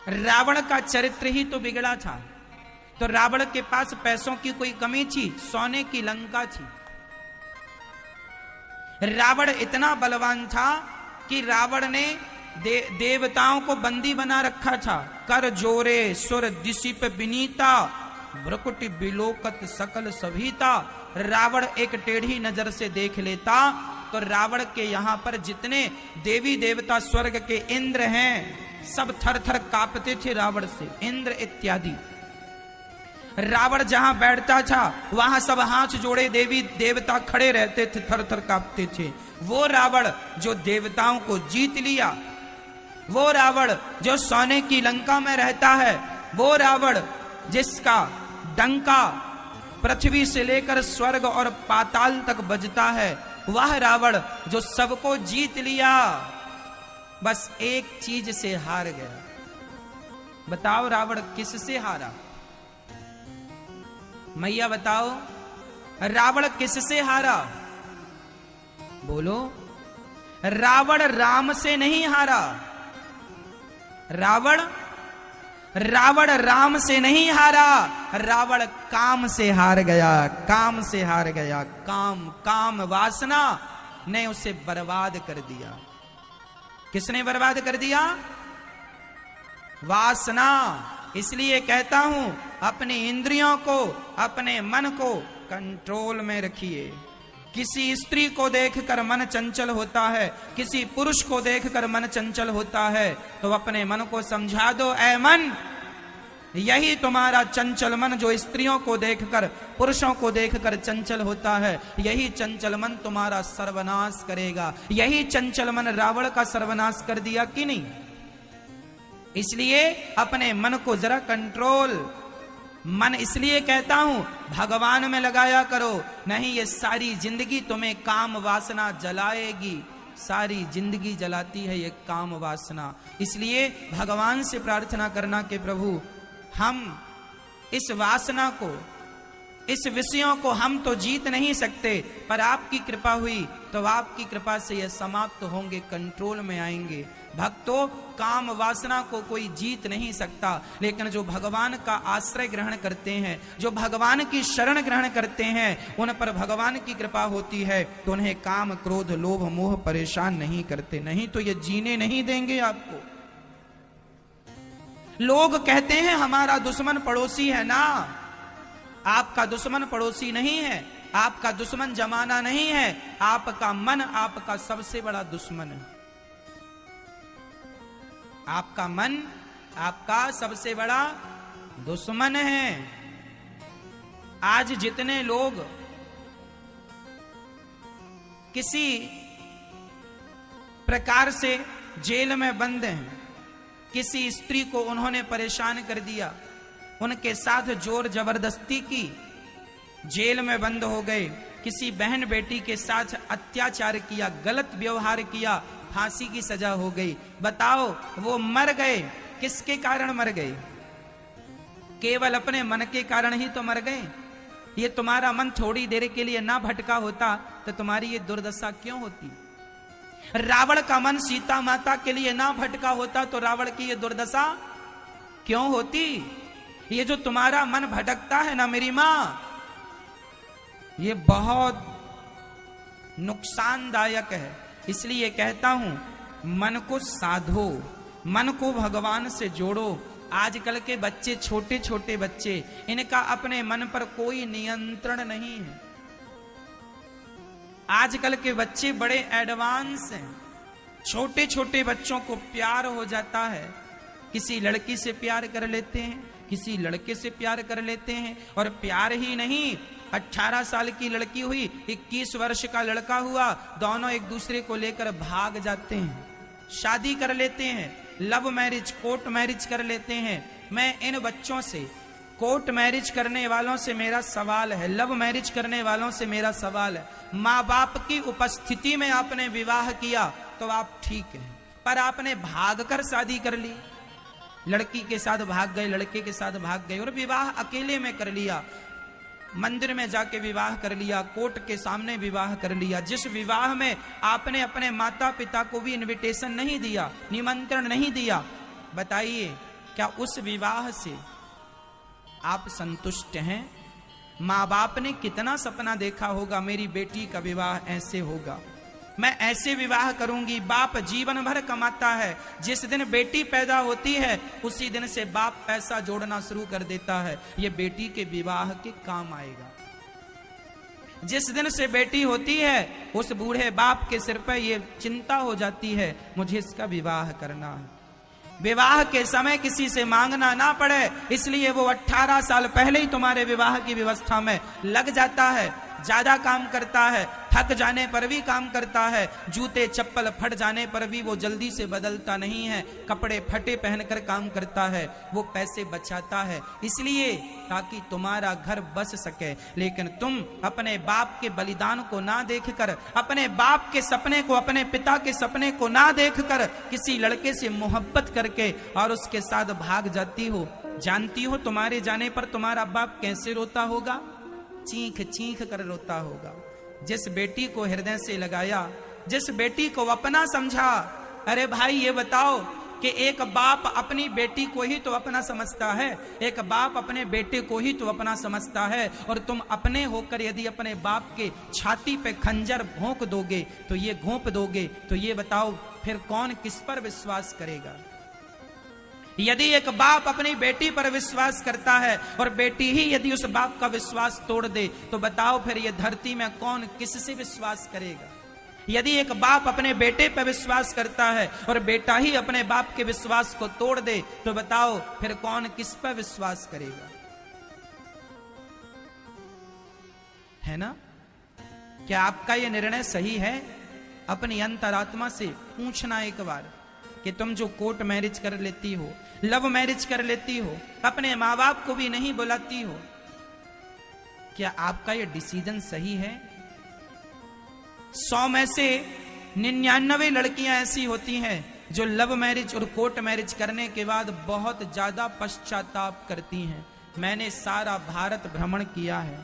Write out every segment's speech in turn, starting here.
रावण का चरित्र ही तो बिगड़ा था। तो रावण के पास पैसों की कोई कमी थी, सोने की लंका थी। रावण इतना बलवान था कि रावण ने देवताओं को बंदी बना रखा था। कर जोरे सुर दिशिप विनीता, भ्रुकुटि बिलोकत सकल सभीता। रावण एक टेढ़ी नजर से देख लेता तो रावण के यहां पर जितने देवी देवता स्वर्ग के इंद्र हैं सब थर थर कांपते थे रावण से, इंद्र इत्यादि। रावण जहां बैठता था वहां सब हाथ जोड़े देवी देवता खड़े रहते थे, थर थर कांपते थे। वो रावण जो देवताओं को जीत लिया, वो रावण जो सोने की लंका में रहता है, वो रावण जिसका डंका पृथ्वी से लेकर स्वर्ग और पाताल तक बजता है, वह रावण जो सबको जीत लिया, बस एक चीज से हार गया। बताओ रावण किससे हारा? मैया बताओ रावण किससे हारा? बोलो। रावण राम से नहीं हारा। रावण राम से नहीं हारा, रावण काम से हार गया, काम से हार गया। काम वासना ने उसे बर्बाद कर दिया। किसने बर्बाद कर दिया? वासना। इसलिए कहता हूं अपनी इंद्रियों को, अपने मन को कंट्रोल में रखिए। किसी स्त्री को देखकर मन चंचल होता है, किसी पुरुष को देखकर मन चंचल होता है, तो अपने मन को समझा दो, ऐ मन, यही तुम्हारा चंचल मन जो स्त्रियों को देखकर, पुरुषों को देखकर चंचल होता है, यही चंचल मन तुम्हारा सर्वनाश करेगा। यही चंचल मन रावण का सर्वनाश कर दिया कि नहीं? इसलिए अपने मन को जरा कंट्रोल, मन इसलिए कहता हूं भगवान में लगाया करो, नहीं ये सारी जिंदगी तुम्हें काम वासना जलाएगी। सारी जिंदगी जलाती है ये काम वासना। इसलिए भगवान से प्रार्थना करना कि प्रभु हम इस वासना को, इस विषयों को हम तो जीत नहीं सकते, पर आपकी कृपा हुई तो आपकी कृपा से ये समाप्त होंगे, कंट्रोल में आएंगे। भक्तों, काम वासना को कोई जीत नहीं सकता, लेकिन जो भगवान का आश्रय ग्रहण करते हैं, जो भगवान की शरण ग्रहण करते हैं, उन पर भगवान की कृपा होती है तो उन्हें काम क्रोध लोभ मोह परेशान नहीं करते, नहीं तो ये जीने नहीं देंगे आपको। लोग कहते हैं हमारा दुश्मन पड़ोसी है ना, आपका दुश्मन पड़ोसी नहीं है, आपका दुश्मन जमाना नहीं है, आपका मन आपका सबसे बड़ा दुश्मन है। आपका मन आपका सबसे बड़ा दुश्मन है। आज जितने लोग किसी प्रकार से जेल में बंद हैं, किसी स्त्री को उन्होंने परेशान कर दिया, उनके साथ जोर जबरदस्ती की, जेल में बंद हो गए, किसी बहन बेटी के साथ अत्याचार किया, गलत व्यवहार किया, फांसी की सजा हो गई। बताओ वो मर गए, किसके कारण मर गए? केवल अपने मन के कारण ही तो मर गए। ये तुम्हारा मन थोड़ी देर के लिए ना भटका होता तो तुम्हारी ये दुर्दशा क्यों होती? रावण का मन सीता माता के लिए ना भटका होता तो रावण की ये दुर्दशा क्यों होती? ये जो तुम्हारा मन भटकता है ना मेरी मां, ये बहुत नुकसानदायक है। इसलिए कहता हूं मन को साधो, मन को भगवान से जोड़ो। आजकल के बच्चे, छोटे छोटे बच्चे, इनका अपने मन पर कोई नियंत्रण नहीं है। आजकल के बच्चे बड़े एडवांस हैं। छोटे छोटे बच्चों को प्यार हो जाता है, किसी लड़की से प्यार कर लेते हैं, किसी लड़के से प्यार कर लेते हैं, और प्यार ही नहीं, 18 साल की लड़की हुई, 21 वर्ष का लड़का हुआ, दोनों एक दूसरे को लेकर भाग जाते हैं, शादी कर लेते हैं, लव मैरिज, कोर्ट मैरिज कर लेते हैं। मैं इन बच्चों से, कोर्ट मैरिज करने वालों से मेरा सवाल है, लव मैरिज करने वालों से मेरा सवाल है, माँ बाप की उपस्थिति में आपने विवाह किया तो आप ठीक हैं, पर आपने भाग कर शादी कर ली, लड़की के साथ भाग गए, लड़के के साथ भाग गए, और विवाह अकेले में कर लिया, मंदिर में जाके विवाह कर लिया, कोर्ट के सामने विवाह कर लिया, जिस विवाह में आपने अपने माता पिता को भी इनविटेशन नहीं दिया, निमंत्रण नहीं दिया। बताइए क्या उस विवाह से आप संतुष्ट हैं? माँ बाप ने कितना सपना देखा होगा, मेरी बेटी का विवाह ऐसे होगा, मैं ऐसे विवाह करूंगी। बाप जीवन भर कमाता है, जिस दिन बेटी पैदा होती है उसी दिन से बाप पैसा जोड़ना शुरू कर देता है, ये बेटी के विवाह के काम आएगा। जिस दिन से बेटी होती है उस बूढ़े बाप के सिर पर ये चिंता हो जाती है, मुझे इसका विवाह करना है। विवाह के समय किसी से मांगना ना पड़े, इसलिए वो 18 साल पहले ही तुम्हारे विवाह की व्यवस्था में लग जाता है, ज्यादा काम करता है, थक जाने पर भी काम करता है, जूते चप्पल फट जाने पर भी वो जल्दी से बदलता नहीं है, कपड़े फटे पहनकर काम करता है, वो पैसे बचाता है इसलिए ताकि तुम्हारा घर बस सके। लेकिन तुम अपने बाप के बलिदान को ना देखकर, अपने बाप के सपने को, अपने पिता के सपने को ना देखकर किसी लड़के से मोहब्बत करके और उसके साथ भाग जाती हो। जानती हो तुम्हारे जाने पर तुम्हारा बाप कैसे रोता होगा? चीख चीख कर रोता होगा। जिस बेटी को हृदय से लगाया, जिस बेटी को अपना समझा। अरे भाई ये बताओ कि एक बाप अपनी बेटी को ही तो अपना समझता है, एक बाप अपने बेटे को ही तो अपना समझता है, और तुम अपने होकर यदि अपने बाप के छाती पे खंजर भोंक दोगे, तो ये घोंप दोगे, तो ये बताओ फिर कौन किस पर विश्वास करेगा? यदि एक बाप अपनी बेटी पर विश्वास करता है और बेटी ही यदि उस बाप का विश्वास तोड़ दे, तो बताओ फिर ये धरती में कौन किससे विश्वास करेगा? यदि एक बाप अपने बेटे पर विश्वास करता है और बेटा ही अपने बाप के विश्वास को तोड़ दे, तो बताओ फिर कौन किस पर विश्वास करेगा? है ना? क्या आपका यह निर्णय सही है? अपनी अंतरात्मा से पूछना एक बार कि तुम जो कोर्ट मैरिज कर लेती हो, लव मैरिज कर लेती हो, अपने माँ बाप को भी नहीं बुलाती हो, क्या आपका यह डिसीजन सही है? 100 में से 99 लड़कियां ऐसी होती हैं जो लव मैरिज और कोर्ट मैरिज करने के बाद बहुत ज्यादा पश्चाताप करती हैं। मैंने सारा भारत भ्रमण किया है,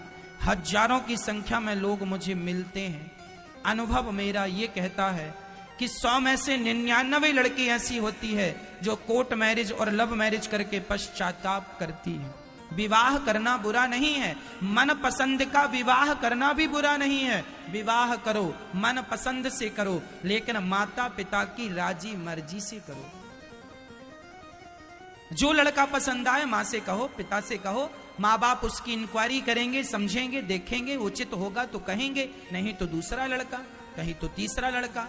हजारों की संख्या में लोग मुझे मिलते हैं। अनुभव मेरा ये कहता है कि 100 में से 99 लड़की ऐसी होती है जो कोर्ट मैरिज और लव मैरिज करके पश्चाताप करती है। विवाह करना बुरा नहीं है, मन पसंद का विवाह करना भी बुरा नहीं है। विवाह करो, मन पसंद से करो, लेकिन माता पिता की राजी मर्जी से करो। जो लड़का पसंद आए माँ से कहो, पिता से कहो, माँ बाप उसकी इंक्वायरी करेंगे, समझेंगे, देखेंगे, उचित होगा तो कहेंगे, नहीं तो दूसरा लड़का, कहीं तो तीसरा लड़का।